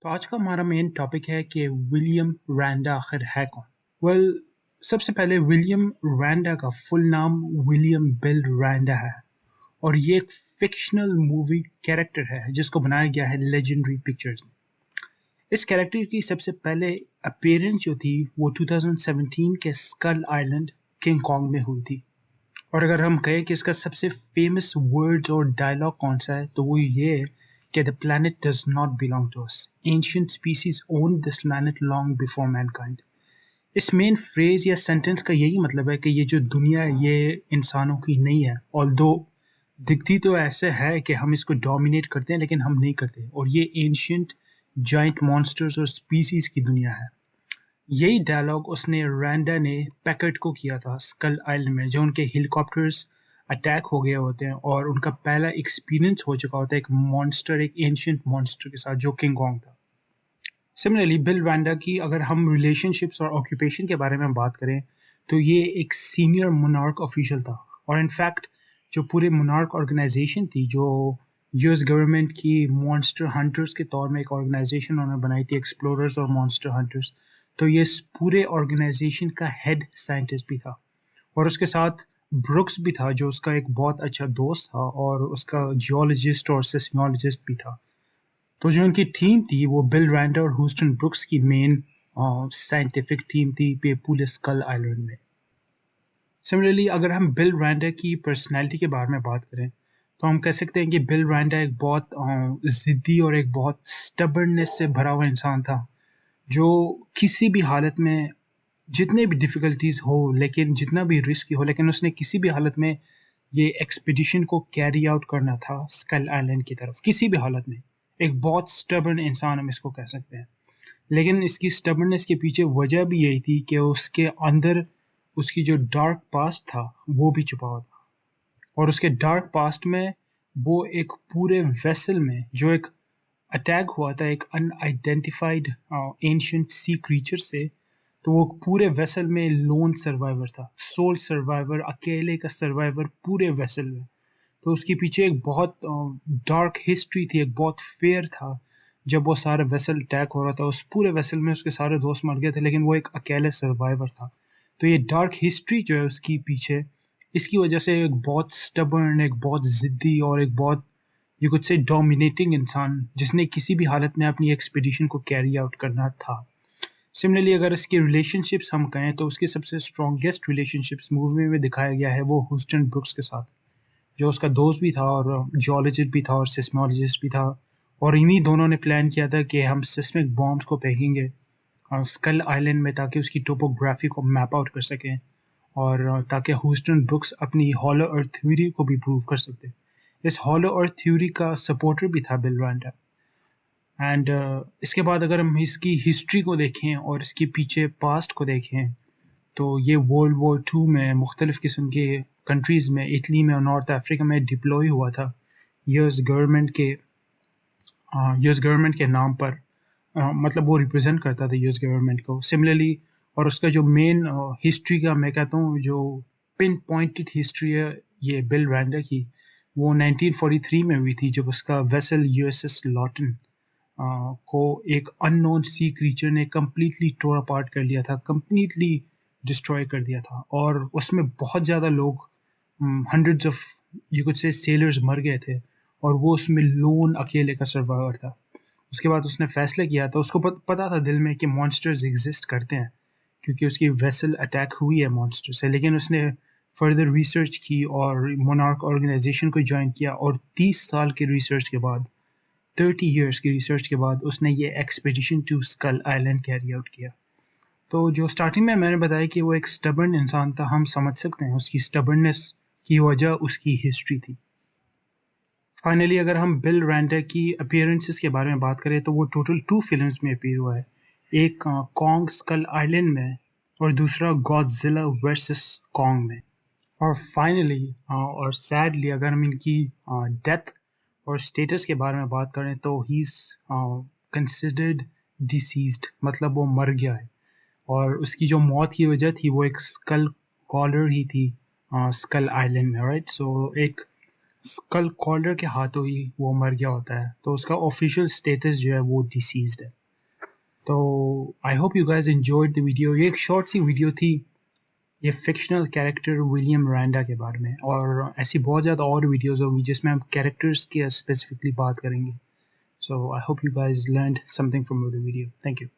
तो आज का हमारा मेन टॉपिक है कि विलियम रैंडा आखिर है कौन। सबसे पहले विलियम रैंडा का फुल नाम विलियम बिल रैंडा है और ये एक फिक्शनल मूवी कैरेक्टर है जिसको बनाया गया है लेजेंडरी पिक्चर्स में। इस कैरेक्टर की सबसे पहले अपीयरेंस जो थी वो 2017 के स्कल आइलैंड किंग कॉन्ग में हुई थी। और अगर हम कहें कि इसका सबसे फेमस वर्ड्स और डायलॉग कौन सा है तो वो ये है कि the planet does not belong to us. Ancient species owned this planet long before mankind. इस मेन फ्रेज या सेंटेंस का यही मतलब है कि ये जो दुनिया है ये इंसानों की नहीं है। ऑल्दो दिखती तो ऐसे है कि हम इसको डोमिनेट करते हैं लेकिन हम नहीं करते, और ये एंशियंट जाइंट मॉन्स्टर्स और स्पीसीज की दुनिया है। यही डायलॉग उसने रैंडा ने पैकर्ड को किया था स्कल आइलैंड में, जो उनके हेलीकॉप्टर्स अटैक हो गए होते हैं और उनका पहला एक्सपीरियंस हो चुका होता है एक मॉन्स्टर, एक एंशियंट मॉन्स्टर के साथ जो किंग कॉन्ग था। सिमिलरली बिल रैंडा की अगर हम रिलेशनशिप्स और ऑक्यूपेशन के बारे में बात करें तो ये एक सीनियर मोनार्क ऑफिशियल था, और इनफैक्ट जो पूरे मोनार्क ऑर्गेनाइजेशन थी जो यूएस गवर्नमेंट की मॉन्स्टर हंटर्स के तौर में एक ऑर्गेनाइजेशन उन्होंने बनाई थी, एक्सप्लोरर्स और मॉन्स्टर हंटर्स, तो ये पूरे ऑर्गेनाइजेशन का हेड साइंटिस्ट भी था। और उसके साथ ब्रुक्स भी था जो उसका एक बहुत अच्छा दोस्त था और उसका जियोलॉजिस्ट और सिस्मोलॉजिस्ट भी था। तो जो उनकी टीम थी वो बिल रैंडा और ह्यूस्टन ब्रुक्स की मेन साइंटिफिक टीम थी पूरे स्कल आइलैंड में। सिमिलरली अगर हम बिल रैंडा की पर्सनैलिटी के बारे में बात करें तो हम कह सकते हैं कि बिल रैंडा एक बहुत ज़िद्दी और एक बहुत स्टबर्ननेस से भरा हुआ इंसान था, जो किसी भी हालत में जितने भी डिफ़िकल्टीज़ हो, लेकिन जितना भी रिस्की हो, लेकिन उसने किसी भी हालत में ये एक्सपीडिशन को कैरी आउट करना था स्कल आइलैंड की तरफ, किसी भी हालत में। एक बहुत स्टबर्न इंसान हम इसको कह सकते हैं। लेकिन इसकी स्टबर्ननेस के पीछे वजह भी यही थी कि उसके अंदर उसकी जो डार्क पास्ट था वो भी छुपा हुआ था, और उसके डार्क पास्ट में वो एक पूरे वेसल में जो एक अटैक हुआ था एक अनआइडेंटिफाइड एंशिएंट सी क्रीचर से, तो वो पूरे वेसल में लोन सर्वाइवर था, सोल सर्वाइवर, अकेले का सर्वाइवर पूरे वेसल में। तो उसके पीछे एक बहुत डार्क हिस्ट्री थी, एक बहुत फेयर था। जब वो सारा वेसल अटैक हो रहा था उस पूरे वेसल में उसके सारे दोस्त मर गए थे लेकिन वो एक अकेले सर्वाइवर था। तो ये डार्क हिस्ट्री जो है उसकी पीछे, इसकी वजह से एक बहुत स्टबर्न, एक बहुत ज़िद्दी और एक बहुत यू कुड से डोमिनेटिंग इंसान जिसने किसी भी हालत में अपनी एक्सपीडिशन को कैरी आउट करना था। सिमिलरली अगर इसके रिलेशनशिप्स हम कहें तो उसके सबसे स्ट्रॉन्गेस्ट रिलेशनशिप्स मूवी में दिखाया गया है वो ह्यूस्टन ब्रुक्स के साथ, जो उसका दोस्त भी था और जियोलॉजिस्ट भी था और सिस्मोलॉजिस्ट भी था। और इन्हीं दोनों ने प्लान किया था कि हम सिस्मिक बॉम्ब्स को फेंकेंगे स्कल आइलैंड में ताकि उसकी टोपोग्राफी को मैप आउट कर सकें, और ताकि ह्यूस्टन ब्रुक्स अपनी हॉलो अर्थ थ्योरी को भी प्रूव कर सकते। इस हॉलो अर्थ थ्योरी का सपोर्टर भी था बिल रैंडा। एंड इसके बाद अगर हम इसकी हिस्ट्री को देखें और इसके पीछे पास्ट को देखें तो ये वर्ल्ड वॉर 2 में मुख्तलिफ़ किस्म के कंट्रीज़ में, इटली में और नॉर्थ अफ्रीका में डिप्लॉय हुआ था यूएस गवर्नमेंट के नाम पर। मतलब वो रिप्रेजेंट करता था यूएस गवर्नमेंट को। सिमिलरली और उसका जो मेन हिस्ट्री का मैं कहता हूँ जो पिन पॉइंटेड हिस्ट्री है ये बिल रैंडा की, वो 1943 में हुई थी जब उसका वेसल यूएसएस लॉटन को एक अननोन सी क्रीचर ने कम्प्लीटली टोर अपार्ट कर लिया था, कम्प्लीटली डिस्ट्रॉय कर दिया था, और उसमें बहुत ज़्यादा लोग, hundreds of you could say sellers मर गए थे, और वो उसमें लोन अकेले का सर्वाइवर था। उसके बाद उसने फैसला किया था, उसको पता था दिल में कि मॉन्स्टर्स एग्जिस्ट करते हैं क्योंकि उसकी वेसल अटैक हुई है मॉन्स्टर से, लेकिन उसने फर्दर रिसर्च की और मोनार्क ऑर्गेनाइजेशन को ज्वाइन किया, और 30 साल के रिसर्च के बाद, 30 इयर्स की रिसर्च के बाद उसने ये expedition to Skull Island carry out किया। तो जो स्टार्टिंग में मैंने बताया कि वो एक स्टबर्न इंसान था, हम समझ सकते हैं उसकी स्टबर्ननेस की वजह उसकी हिस्ट्री थी। फाइनली अगर हम बिल रैंडा की अपीयरेंसेस के बारे में बात करें तो वो टोटल 2 फिल्म्स में अपीयर हुआ है, एक कॉन्ग स्कल आइलैंड में और दूसरा गॉडजिला वर्सेस कॉन्ग में। और फाइनली और सैडली अगर हम इनकी डेथ और स्टेटस के बारे में बात करें तो ही इज़ कंसिडर्ड डिसीज्ड, मतलब वो मर गया है, और उसकी जो मौत की वजह थी वो एक स्कल कॉलर ही थी स्कल आइलैंड में, राइट। सो एक स्कल कॉलर के हाथों ही वो मर गया होता है, तो उसका ऑफिशियल स्टेटस जो है वो डिसीज्ड है। तो आई hope you guys enjoyed the video. ये एक शॉर्ट सी वीडियो थी ये फिक्शनल कैरेक्टर विलियम मिरांडा के बारे में, और ऐसी बहुत ज़्यादा और वीडियोज़ होंगी जिसमें हम कैरेक्टर्स की स्पेसिफिकली बात करेंगे। So I hope you guys learned something from the video. Thank you.